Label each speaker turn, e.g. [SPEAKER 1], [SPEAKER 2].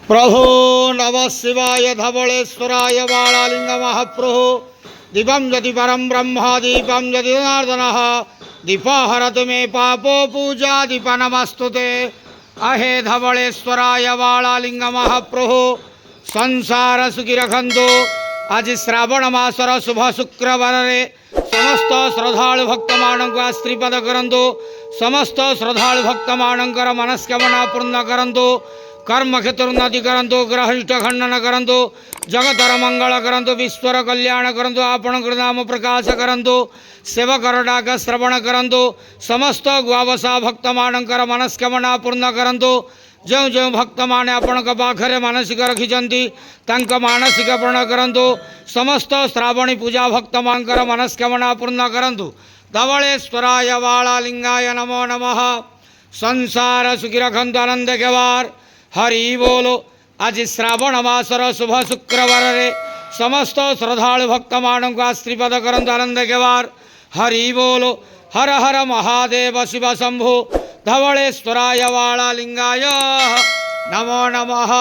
[SPEAKER 1] प्रभो नमः शिवाय धवलेश्वराय बालालिंग महाप्रभो दीपं यदि परं ब्रह्म दीपं यदि जनार्दनः दीपहरतु मे पापो पूजा दीप नमस्तुते अहे धवलेश्वराय बालालिंग महाप्रभो संसार सुखी रखंतु। आज श्रावण मासर शुभ शुक्रवार समस्त श्रद्धालु भक्त मानक आश्रीपद करंतु। समस्त श्रद्धालु भक्त मानकर मनस्कामना पूर्ण करंतु। कर्म क्षेत्र उन्नति करंतु। ग्रहिष्ठ खंडन करंतु। जगतर मंगल करंतु। विश्वर कल्याण करंतु। आपण नाम प्रकाश करंतु। सेवकर डाक श्रवण करंतु। समस्त गुआवसा भक्त मानकर मनस्कामना पूर्ण करंतु। जो जो भक्त माने आपण पाखरे मानसिक रखिंट मानसिक पूर्ण करंतु। समस्त श्रावणी पूजा भक्त मानकर मनस्कामना पूर्ण करंतु। धवलेश्वराय बालालिंगाय नमो नमः। संसार सुखी रखंतु आनंद के बार हरि बोलो। आज श्रावण मासर शुभ शुक्रवार समस्त श्रद्धालु भक्त मानक आश्रीपद करंतु आनंद के बार हरि बोलो। हर हर महादेव शिव शंभो धवलेश्वराय बालालिंगाय नमो नमः।